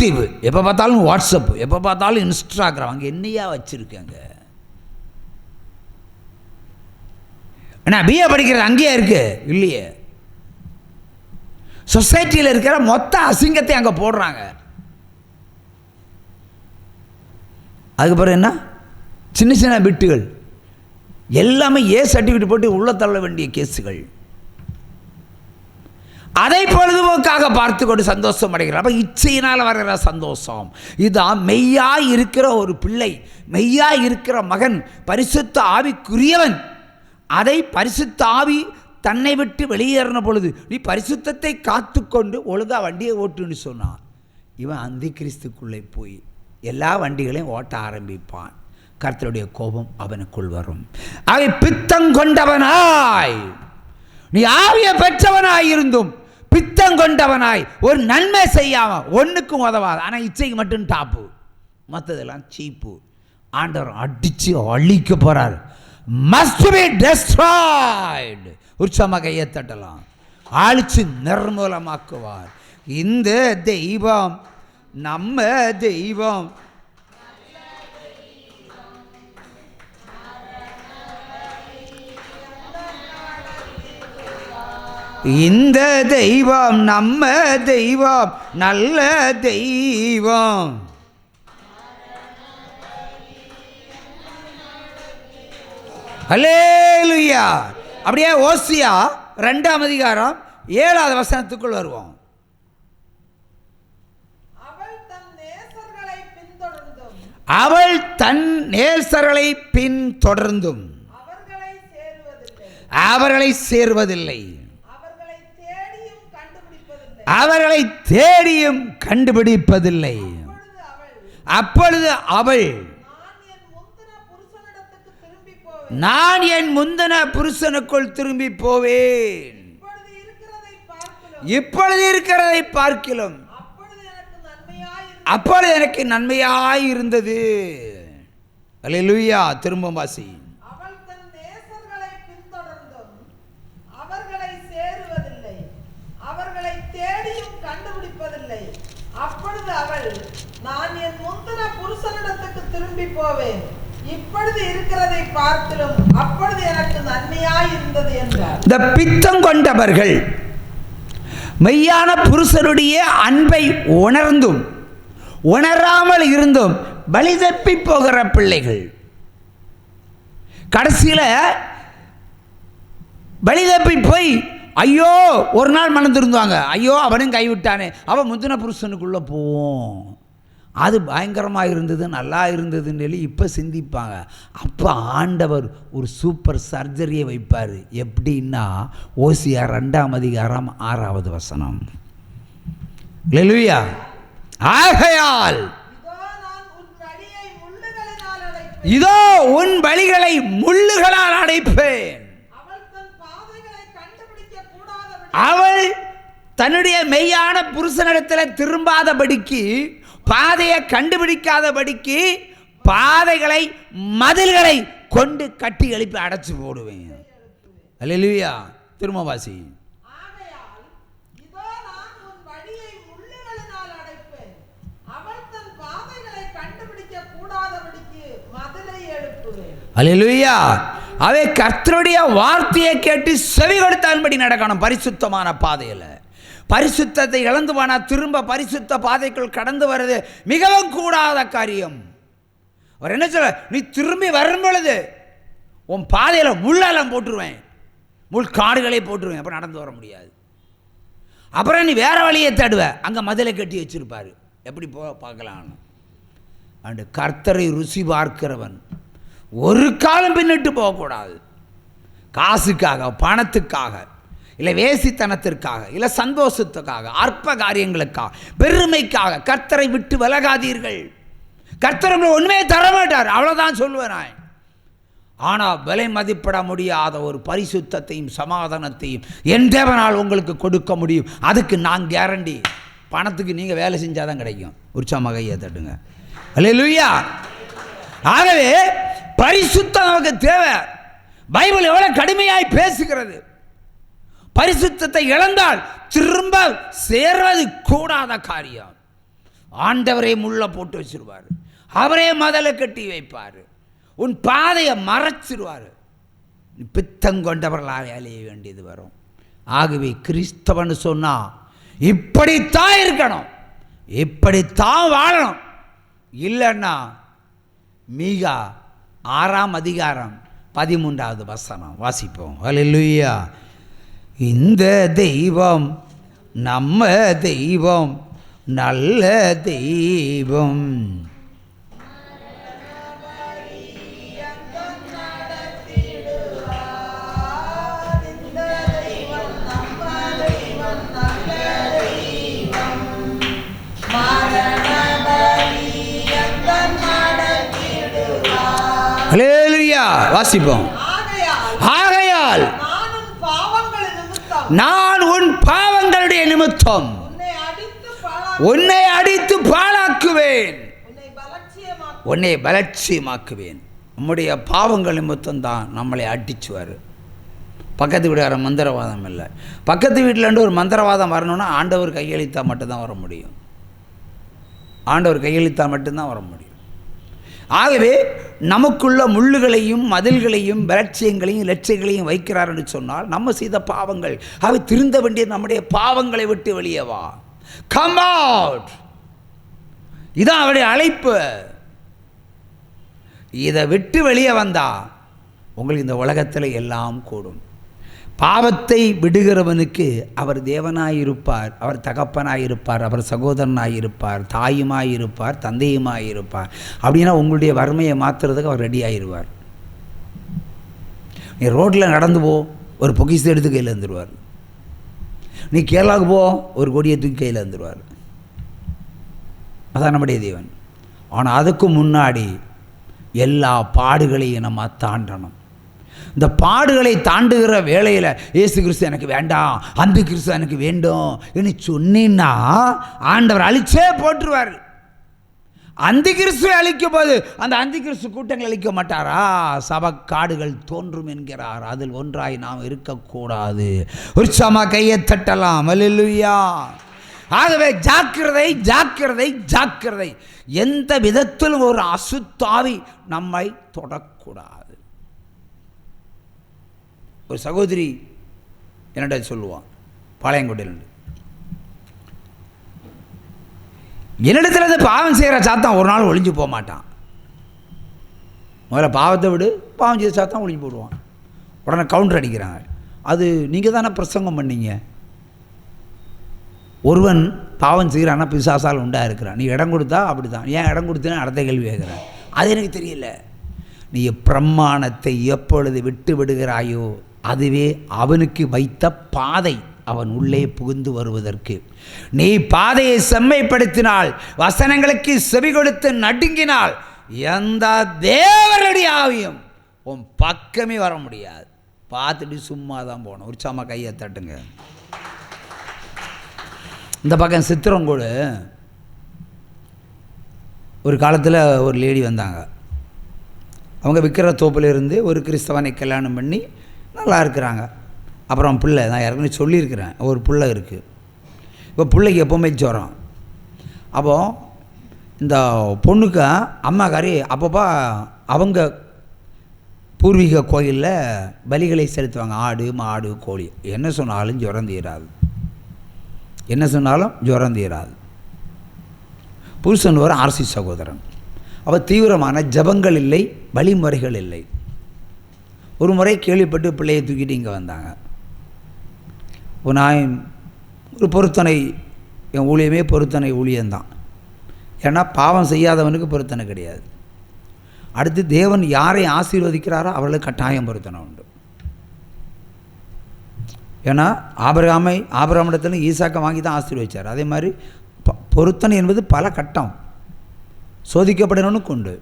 YouTube, எப்போ பார்த்தாலும் WhatsApp, எப்போ பார்த்தாலும் இன்ஸ்டாகிராம். அங்கே என்னையா வச்சுருக்கேங்க? நான் பிஏ படிக்கிறது அங்கேயே இருக்கு இல்லையே. சொசைட்டியில் இருக்கிற மொத்த அசிங்கத்தை அங்கே போடுறாங்க. அதுக்கப்புறம் என்ன? சின்ன சின்ன பிட்டுகள் எல்லாமே சர்டிஃபிகேட் போட்டு உள்ள தள்ள வேண்டிய கேஸுகள். அதை பொழுதுபோக்காக பார்த்து கொண்டு சந்தோஷம் அடைகிறார். அப்போ இச்சையினால் வருகிற சந்தோஷம் இதுதான். மெய்யாய் இருக்கிற ஒரு பிள்ளை, மெய்யாய் இருக்கிற மகன், பரிசுத்த ஆவிக்குரியவன். அதை பரிசுத்த ஆவி தன்னை விட்டு வெளியேறின பொழுது நீ பரிசுத்தத்தை காத்து கொண்டு ஒழுங்கா வண்டியை ஓட்டுன்னு சொன்னான். இவன் அந்தி கிறிஸ்துக்குள்ளே போய் எல்லா வண்டிகளையும் ஓட்ட ஆரம்பிப்பான். கர்த்தருடைய கோபம் அவனுக்குள் வரும். அவை பித்தங்கொண்டவனாய், நீ ஆவியை பெற்றவனாய் இருந்தும் பித்தங்கொண்டவனாய் ஒரு நன்மை செய்யாம ஒன்றுக்கும் உதவாது. ஆனால் இச்சைக்கு மட்டும் டாப்பு, மற்றதெல்லாம் சீப்பு. ஆண்டவர் அடித்து அழிக்க போறார். must be destroyed. உற்சாகமாக கையை தட்டலாம். அழிச்சு நிர்மூலமாக்குவார். இந்த தெய்வம் நம்ம தெய்வம். இந்த தெய்வம் நம்ம தெய்வம், நல்ல தெய்வம். அல்லேலூயா. அப்படியே ஓசியா 2ஆம் அதிகாரம் 7வது வசனத்துக்குள் வருவோம். அவள் தன் நேசர்களை பின்தொடர்ந்தும் அவர்களை சேர்வதில்லை, அவர்களை தேடியும் கண்டுபிடிப்பதில்லை. அப்பொழுது அவள், நான் என் முந்தின புருஷனுக்குள் திரும்பி போவேன், இப்பொழுது இருக்கிறதை பார்க்கிலும் அப்பொழுது எனக்கு நன்மையாய் இருந்தது. அல்லேலூயா. திரும்ப வாசி. அவள் தன் நேசர்களை பின்தொடர்ந்தும் அவர்களை சேருவதில்லை, அவர்களை தேடியும் கண்டுபிடிப்பதில்லை. அப்பொழுது அவள், நான் என் முந்தின புருஷனிடத்துக்கு திரும்பி போவேன், இப்பொழுது இருக்கிறதை பார்க்கிலும் அப்பொழுது எனக்கு நன்மையாய் இருந்தது என்றார். இந்த பித்தம் கொண்டவர்கள் மெய்யான புருஷனுடைய அன்பை உணர்ந்தும் உணராமல் இருந்தும் பலி தப்பி போகிற பிள்ளைகள் கடைசியில் பலி தப்பி போய் ஐயோ ஒரு நாள் மனம் திருந்துவாங்க. ஐயோ அவனும் கைவிட்டானே, அவன் முந்தின புருஷனுக்குள்ளே போவோம், அது பயங்கரமாக இருந்தது, நல்லா இருந்ததுன்னு சொல்லி இப்போ சிந்திப்பாங்க. அப்போ ஆண்டவர் ஒரு சூப்பர் சர்ஜரியை வைப்பார். எப்படின்னா ஓசியா 2ஆம் அதிகாரம் 6வது வசனம். அல்லேலூயா. ஆகையால் இதோ உன் வழிகளை முள்ளுகளால் அடைப்பேன். அவள் தன்னுடைய மெய்யான புருஷனிடத்தில் திரும்பாதபடிக்கு, பாதையை கண்டுபிடிக்காதபடிக்கு பாதைகளை மதில்களை கொண்டு கட்டி எழுப்பி அடைச்சு போடுவேன். அல்லேலூயா. திரும்பவாசி. அல்லேலூயா. அவை கர்த்தருடைய வார்த்தையை கேட்டு செவி கொடுத்தான்படி நடக்கணும். பரிசுத்தமான பாதையில் பரிசுத்தத்தை இழந்து போனா திரும்ப பரிசுத்த பாதைக்குள் கடந்து வருது மிகவும் கூடாத காரியம். அவர் என்ன சொல்ல, நீ திரும்பி வரும் பொழுது உன் பாதையில் முள்ளெல்லாம் போட்டுருவேன், முள் காடுகளை போட்டுருவேன், அப்புறம் நடந்து வர முடியாது. அப்புறம் நீ வேற வழியை தேடுவ, அங்கே மதிலை கட்டி வச்சிருப்பாரு, எப்படி பார்க்கலாம். அண்டு கர்த்தரை ருசி பார்க்கிறவன் ஒரு காலம் பின்னிட்டு போகக்கூடாது. காசுக்காக, பணத்துக்காக, இல்லை வேசித்தனத்திற்காக, இல்லை சந்தோஷத்துக்காக, அற்ப காரியங்களுக்காக, பெருமைக்காக கர்த்தரை விட்டு விலகாதீர்கள். கர்த்தர் உங்களை உண்மையை தரமாட்டார், அவ்வளோதான் சொல்லுவேன் நான். ஆனால் விலை மதிப்பிட முடியாத ஒரு பரிசுத்தத்தையும் சமாதானத்தையும் என் தேவனால் உங்களுக்கு கொடுக்க முடியும். அதுக்கு நான் கேரண்டி. பணத்துக்கு நீங்கள் வேலை செஞ்சாதான் கிடைக்கும். உற்சாகமாக கையை தட்டுங்க. அல்லேலூயா. ஆகவே பரிசுத்தம் நமக்கு தேவை. பைபிள் எவ்வளவு கடுமையாய் பேசுகிறது. பரிசுத்தத்தை இழந்தால் திரும்ப சேர்வது கூடாத காரியம். ஆண்டவரே முள்ள போட்டு வச்சிருவார், அவரே மதலை கட்டி வைப்பார், உன் பாதையை மறைச்சிருவார். பித்தங்கொண்டவர்களாக அலைய வேண்டியது வரும். ஆகவே கிறிஸ்தவன் சொன்னால் இப்படித்தான் இருக்கணும், இப்படித்தான் வாழணும். இல்லைன்னா மீகா 6ஆம் அதிகாரம் 13வது வசனம் வாசிப்போம். அல்லேலூயா. இந்த தெய்வம் நம்ம தெய்வம், நல்ல தெய்வம். அல்லேலூயா. வாசிப்போம். ஆகையால் நான் உன் பாவங்களுடைய நிமித்தம் உன்னை அடித்து பாழாக்குவேன், உன்னை பலட்சியமாக்குவேன். நம்முடைய பாவங்கள் நிமித்தம் தான் நம்மளை அடிச்சுவார். பக்கத்து வீட்டுக்கார மந்திரவாதம் இல்லை. பக்கத்து வீட்டிலேருந்து ஒரு மந்திரவாதம் வரணும்னா ஆண்டவர் கையளித்தால் மட்டும்தான் வர முடியும். ஆண்டவர் கையளித்தால் மட்டும்தான் வர முடியும். ஆகவே நமக்குள்ள முள்ளுகளையும் மதில்களையும் பலட்சியங்களையும் லட்சியங்களையும் வைக்கிறார் என்று சொன்னால் நம்ம செய்த பாவங்கள், அவை திருந்த வேண்டிய நம்முடைய பாவங்களை விட்டு வெளியே வா, கம் அவுட். இதான் அவருடைய அழைப்பு. இதை விட்டு வெளியே வந்தா உங்களுக்கு இந்த உலகத்தில் எல்லாம் கூடும். பாவத்தை விடுகிறவனுக்கு அவர் தேவனாயிருப்பார், அவர் தகப்பனாயிருப்பார், அவர் சகோதரனாயிருப்பார், தாயுமாயிருப்பார், தந்தையுமாயிருப்பார். அப்படின்னா உங்களுடைய வறுமையை மாற்றுறதுக்கு அவர் ரெடி ஆகிடுவார். நீ ரோட்டில் நடந்து போ, ஒரு பொக்கிஷத்தை எடுத்து கையில் வந்துடுவார். நீ கேரளாவுக்கு போ, ஒரு கொடியை தூக்கி கையில் வந்துடுவார். அதான் நம்முடைய தேவன். ஆனால் அதுக்கு முன்னாடி எல்லா பாடுகளையும் நம்ம தாண்டணும். இந்த பாடுகளை தாண்டுகிற வேளையில் இயேசு கிறிஸ்து எனக்கு வேண்டாம், அந்த கிறிஸ்து எனக்கு வேண்டும் என்று சொன்னீன்னா ஆண்டவர் அழிச்சே போட்டுருவார். அந்த கிறிஸ்துவை அழிக்கும் போது அந்த அந்த கிறிஸ்து கூட்டங்கள் அழிக்க மாட்டாரா? சபக்காடுகள் தோன்றும் என்கிறார், அதில் ஒன்றாய் நாம் இருக்கக்கூடாது. உற்சாகமாக கையை தட்டலாம். அல்லேலூயா. ஆகவே ஜாக்கிரதை, ஜாக்கிரதை, ஜாக்கிரதை. எந்த விதத்திலும் ஒரு அசுத்தாவி நம்மை தொடக்கூடாது. ஒரு சகோதரி என்னிட சொல்லுவான், பாளையங்கோட்டையிலிருந்து, என்னிடத்துல இருந்து பாவம் செய்கிற சாத்தான் ஒரு நாள் ஒளிஞ்சு போக மாட்டான். முதல்ல பாவத்தை விடு, பாவம் செய்த சாத்தான் ஒளிஞ்சு போடுவான். உடனே கவுண்டர் அடிக்கிறாங்க. அது நீங்கள் தானே பிரசங்கம் பண்ணீங்க. ஒருவன் பாவம் செய்கிறான்னா பிசாசால் உண்டாக இருக்கிறான். நீ இடம் கொடுத்தா அப்படி தான். ஏன் இடம் கொடுத்தேன்னு அடுத்த கேள்வி கேட்குறேன். அது எனக்கு தெரியல. நீ பிரமாணத்தை எப்பொழுது விட்டு விடுகிறாயோ அதுவே அவனுக்கு வைத்த பாதை, அவன் உள்ளே புகுந்து வருவதற்கு. நீ பாதையை செம்மைப்படுத்தினால், வசனங்களுக்கு செவி கொடுத்து நடுங்கினால், எந்த தேவனுடைய ஆவியும் உன் பக்கமே வர முடியாது. பார்த்துட்டு சும்மா தான் போகணும். உற்சாகமாக கையை தட்டுங்க. இந்த பக்கம் சித்திரங்கோடு ஒரு காலத்தில் ஒரு லேடி வந்தாங்க. அவங்க விற்கிற தோப்பில் இருந்து ஒரு கிறிஸ்தவனை கல்யாணம் பண்ணி நல்லா இருக்கிறாங்க. அப்புறம் பிள்ளை, நான் ஏற்கனவே சொல்லியிருக்கிறேன், ஒரு பிள்ளை இருக்குது. இப்போ பிள்ளைக்கு எப்போவுமே ஜுரம். அப்போது இந்த பொண்ணுக்கு அம்மாக்காரி அப்பப்போ அவங்க பூர்வீக கோயிலில் பலிகளை செலுத்துவாங்க. ஆடு, மாடு, கோழி. என்ன சொன்னாலும் ஜுரம் தீராது, என்ன சொன்னாலும் ஜுரம் தீராது. புருஷன் ஒரு ஆர்சி சகோதரன். அவள் தீவிரமான ஜபங்கள் இல்லை, வழிமுறைகள் இல்லை. ஒரு முறை கேள்விப்பட்டு பிள்ளையை தூக்கிட்டு இங்கே வந்தாங்க. நான் ஒரு பொருத்தனை, என் ஊழியமே பொருத்தனை ஊழியம்தான். ஏன்னா பாவம் செய்யாதவனுக்கு பொருத்தனை கிடையாது. அடுத்து தேவன் யாரை ஆசீர்வதிக்கிறாரோ அவர்களுக்கு கட்டாயம் பொருத்தனை உண்டு. ஏன்னா ஆபிரகாமிடத்துல ஈசாக்கை வாங்கி தான் ஆசீர்வதிச்சார். அதே மாதிரி பொருத்தனை என்பது பல கட்டம். சோதிக்கப்படுறவனுக்கு உண்டு,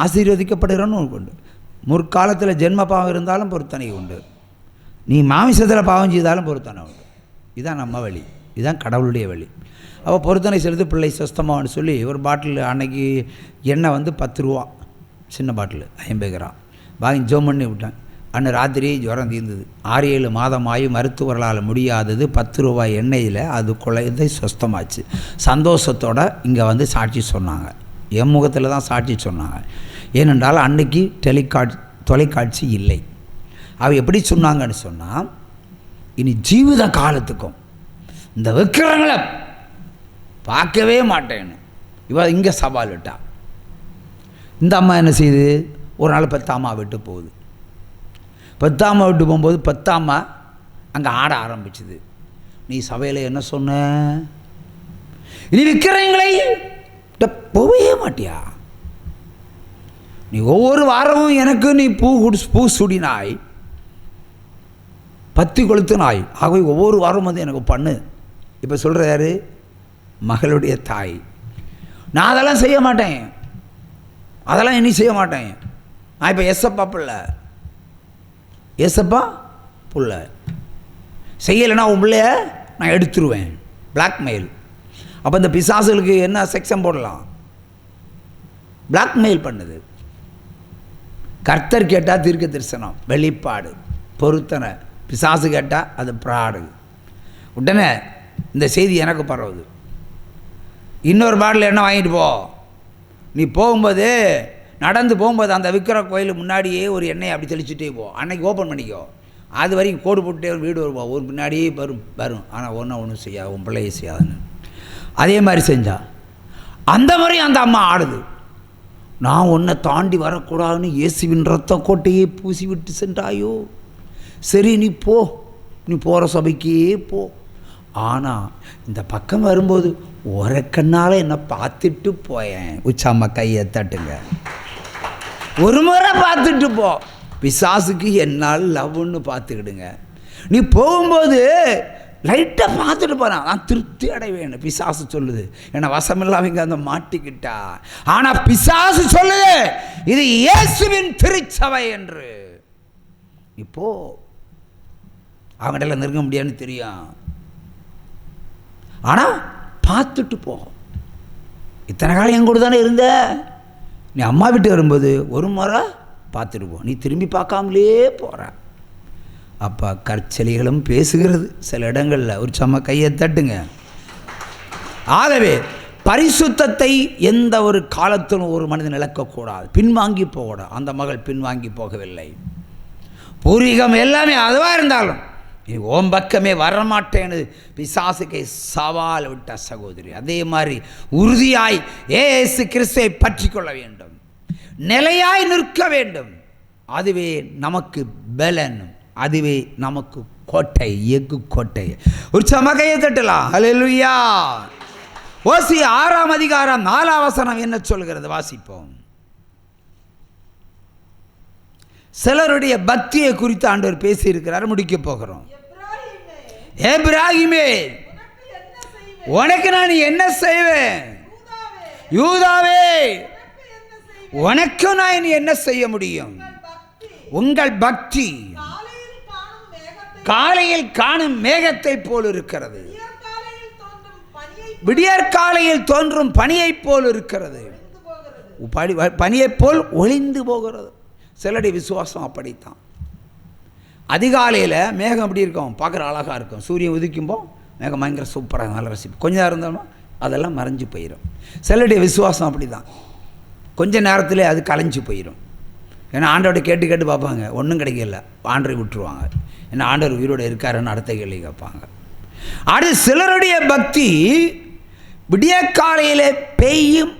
ஆசீர்வதிக்கப்படுகிறவனுக்கு உண்டு. முற்காலத்தில் ஜென்ம பாவம் இருந்தாலும் பொருத்தனை உண்டு. நீ மாமிசத்தில் பாவம் செய்தாலும் பொருத்தனை உண்டு. இதுதான் நம்ம வழி, இதுதான் கடவுளுடைய வழி. அப்போ பொருத்தனை செலுத்து பிள்ளை சுஸ்தமாகனு சொல்லி ஒரு பாட்டில் அன்னைக்கு எண்ணெய் 10 ரூபா, சின்ன பாட்டில் 50 கிராம் வாங்கி ஜோம் பண்ணி விட்டேன். அன்று ராத்திரி ஜுரம் தீர்ந்தது. 6-7 மாதமாகி மருத்துவர்களால் முடியாதது 10 ரூபாய் எண்ணெயில் அது குலைந்து சுஸ்தமாச்சு. சந்தோஷத்தோடு இங்கே வந்து சாட்சி சொன்னாங்க. என் முகத்தில் தான் சாட்சி சொன்னாங்க. ஏனென்றால் அன்னைக்கு தொலைக்காட்சி இல்லை. அவ எப்படி சொன்னாங்கன்னு சொன்னால், இனி ஜீவித காலத்துக்கும் இந்த விக்கிரங்களை பார்க்கவே மாட்டேன்னு இவ இங்கே சவால் விட்டா. இந்த அம்மா என்ன செய்யுது, ஒரு நாள் பெத்தாம்மா விட்டு போகுது. பெத்தாம்மா விட்டு போகும்போது பெத்தாம்மா அங்கே ஆட ஆரம்பிச்சுது. நீ சபையில் என்ன சொன்ன, இனி விக்கிரங்களை போகவே மாட்டியா, நீ ஒவ்வொரு வாரமும் எனக்கு நீ பூ சுடினாய், பத்தி கொளுத்தினாய், ஆகவே ஒவ்வொரு வாரமும் வந்து எனக்கு பண்ணு. இப்போ சொல்கிற யாரு, மகளுடைய தாய். நான் அதெல்லாம் செய்ய மாட்டேன், அதெல்லாம் இனி செய்ய மாட்டேன். நான் இப்போ எஸ்எப்பா புள்ள செய்யலைன்னா உன் பிள்ளைய நான் எடுத்துருவேன். பிளாக்மெயில். அப்போ இந்த பிசாசுகளுக்கு என்ன செக்ஷன் போடலாம், பிளாக்மெயில் பண்ணுது. கர்த்தர் கேட்டால் தீர்க்க தரிசனம், வெளிப்பாடு, பொருத்தனை. பிசாசு கேட்டால் அது ப்ராடு. உடனே இந்த செய்தி எனக்கு பரவுது. இன்னொரு பாட்டில் என்ன வாங்கிட்டு போ, நீ போகும்போது நடந்து போகும்போது அந்த விக்கிர கோயில் முன்னாடியே ஒரு எண்ணெயை அப்படி தெளிச்சுட்டே போ, அன்னைக்கு ஓப்பன் பண்ணிக்கோ. அது வரைக்கும் கோடு போட்டுட்டே ஒரு வீடு வருவோம், ஒரு முன்னாடியே வரும். ஆனால் ஒன்றும் செய்யாது, உன் பிள்ளையை செய்யாதுன்னு. அதே மாதிரி செஞ்சா. அந்த மாதிரி அந்த அம்மா ஆடுது. நான் உன்னை தாண்டி வரக்கூடாதுன்னு இயேசுவின் ரத்த கோட்டையே பூசி விட்டு சென்றாயோ, சரி நீ போ, நீ போகிற சபைக்கே போ. ஆனால் இந்த பக்கம் வரும்போது ஒரு கண்ணால் என்னை பார்த்துட்டு போயேன். உச்சாம்மா கையை தட்டுங்க, ஒரு முறை பார்த்துட்டு போ. பிசாசுக்கு என்னால் லவ்னு பார்த்துக்கிடுங்க. நீ போகும்போது லைட்டாக பார்த்துட்டு போகிறான், நான் திருப்தி அடைவேன். பிசாசு சொல்லுது, என்னை வசமில்லாமங்க அந்த மாட்டிக்கிட்டா. ஆனால் பிசாசு சொல்லுது இது இயேசுவின் திருச்சபை என்று. இப்போ அவங்கள்ட்ட நெருங்க முடியாதுன்னு தெரியும், ஆனால் பார்த்துட்டு போ. இத்தனை காலம் என் கூட தானே இருந்த, நீ அம்மா வீட்டு வரும்போது ஒரு முறை பார்த்துட்டு போ. நீ திரும்பி பார்க்காமலே போகிற. அப்போ கற்செலிகளும் பேசுகிறது சில இடங்களில். ஒரு சம கையை தட்டுங்க. ஆகவே பரிசுத்தத்தை எந்த ஒரு காலத்திலும் ஒரு மனிதன் இழக்கக்கூடாது, பின்வாங்கி போகக்கூடாது. அந்த மகள் பின்வாங்கி போகவில்லை. பூர்வீகம் எல்லாமே அதுவாக இருந்தாலும் நீ ஓம் பக்கமே வரமாட்டேன்னு பிசாசுக்கை சவால் விட்ட சகோதரி. அதே மாதிரி உறுதியாய் இயேசு கிறிஸ்துவை பற்றி கொள்ள வேண்டும், நிலையாய் நிற்க வேண்டும். அதுவே நமக்கு பலன், அதுவே நமக்கு கோட்டை, எஃகு கோட்டை. ஒரு சமகையை தட்டலாம். ஹல்லேலூயா. ஓசியா 6ஆம் அதிகாரம் 4ஆம் வசனம் என்ன சொல்கிறது, வாசிப்போம். சிலருடைய பக்தியை குறித்து ஆண்டவர் பேசியிருக்கிறார். முடிக்க போகிறோம். எப்ராஹிமே, உனக்கு நான் என்ன செய்வேன், யூதாவே உனக்கு நான் என்ன செய்ய முடியும். உங்கள் பக்தி காலையில் காணும் மேகத்தை போல் இருக்கிறது, விடியற்காலையில் தோன்றும் பனியை போல் இருக்கிறது, பனியை போல் ஒளிந்து போகிறது. சிலருடைய விசுவாசம் அப்படித்தான். அதிகாலையில் மேகம் எப்படி இருக்கும், பார்க்குற அழகாக இருக்கும். சூரியன் உதிக்கும்போ மேகம் பயங்கர சூப்பராக நல்லா ரசிப்போம். கொஞ்சம் நேரம் இருந்தோம்னா அதெல்லாம் மறைஞ்சு போயிடும். சிலருடைய விசுவாசம் அப்படி தான், கொஞ்ச நேரத்தில் அது கலைஞ்சு போயிடும். ஏன்னா ஆண்டவரை கேட்டு கேட்டு பார்ப்பாங்க, ஒன்றும் கிடைக்கல, ஆண்டரை விட்டுருவாங்க. ஏன்னா ஆண்டவர் உயிரோடு இருக்காருன்னு அடுத்த கேள்வி கேட்பாங்க. அது சிலருடைய பக்தி விடிய காலையில் பெய்யும்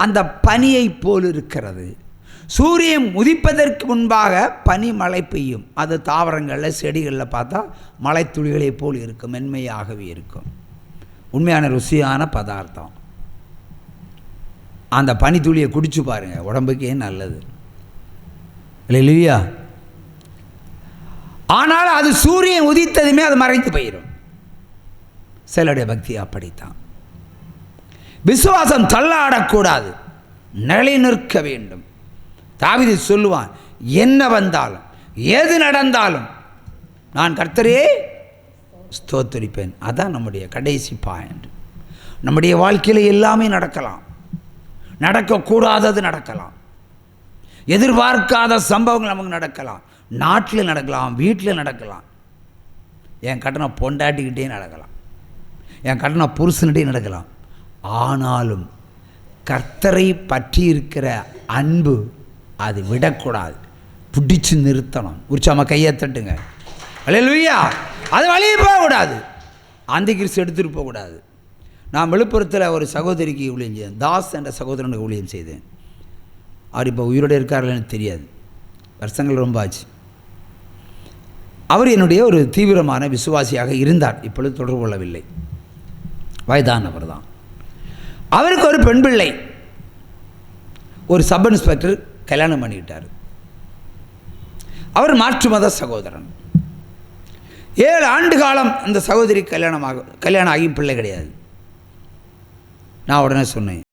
அந்த பனியை போல் இருக்கிறது. சூரியன் உதிப்பதற்கு முன்பாக பனி மழை பெய்யும். அது தாவரங்களில் செடிகளில் பார்த்தா மழை துளிகளை போல் இருக்கும், மென்மையாகவே இருக்கும். உண்மையான ருசியான பதார்த்தம். அந்த பனித்துளியை குடிச்சு பாருங்கள், உடம்புக்கே நல்லது இல்லையா? ஆனால் அது சூரியன் உதித்ததுமே அது மறைத்து போயிடும். சிலருடைய பக்தி அப்படித்தான். விசுவாசம் தள்ளாடக்கூடாது, நிலை நிற்க வேண்டும். தாவீது சொல்லுவான், என்ன வந்தாலும் எது நடந்தாலும் நான் கர்த்தரே ஸ்தோத்திரிப்பேன். அதான் நம்முடைய கடைசி பாயிண்ட். நம்முடைய வாழ்க்கையில் எல்லாமே நடக்கலாம், நடக்கக்கூடாதது நடக்கலாம், எதிர்பார்க்காத சம்பவங்கள் நமக்கு நடக்கலாம். நாட்டில் நடக்கலாம், வீட்டில் நடக்கலாம், என் கட்டண பொண்டாட்டிக்கிட்டே நடக்கலாம், என் கட்டண புருஷன்கிட்டே நடக்கலாம். ஆனாலும் கர்த்தரை பற்றி இருக்கிற அன்பு அது விடக்கூடாது, பிடிச்சு நிறுத்தணும். உற்சாம கையை தட்டுங்க. அல்லேலூயா. அது வழியே போகக்கூடாது, அந்த கிறிஸ்து எடுத்துகிட்டு போகக்கூடாது. நான் விழுப்புரத்தில் ஒரு சகோதரிக்கு ஊழியம் செய்தேன், தாஸ் என்ற சகோதரனுக்கு ஊழியம் செய்தேன். அவர் இப்போ உயிரோடு இருக்கார்கள் எனக்கு தெரியாது, வருஷங்கள் ரொம்ப ஆச்சு. அவர் என்னுடைய ஒரு தீவிரமான விசுவாசியாக இருந்தார், இப்பொழுது தொடர்பு கொள்ளவில்லை, வயதானவர் தான். அவருக்கு ஒரு பெண் பிள்ளை, ஒரு சப் இன்ஸ்பெக்டர் கல்யாணம் பண்ணிக்கிட்டார். அவர் மாற்று மத சகோதரன். 7 ஆண்டு காலம் அந்த சகோதரி கல்யாணம் ஆகி பிள்ளை கிடையாது. நான் உடனே சொன்னேன்,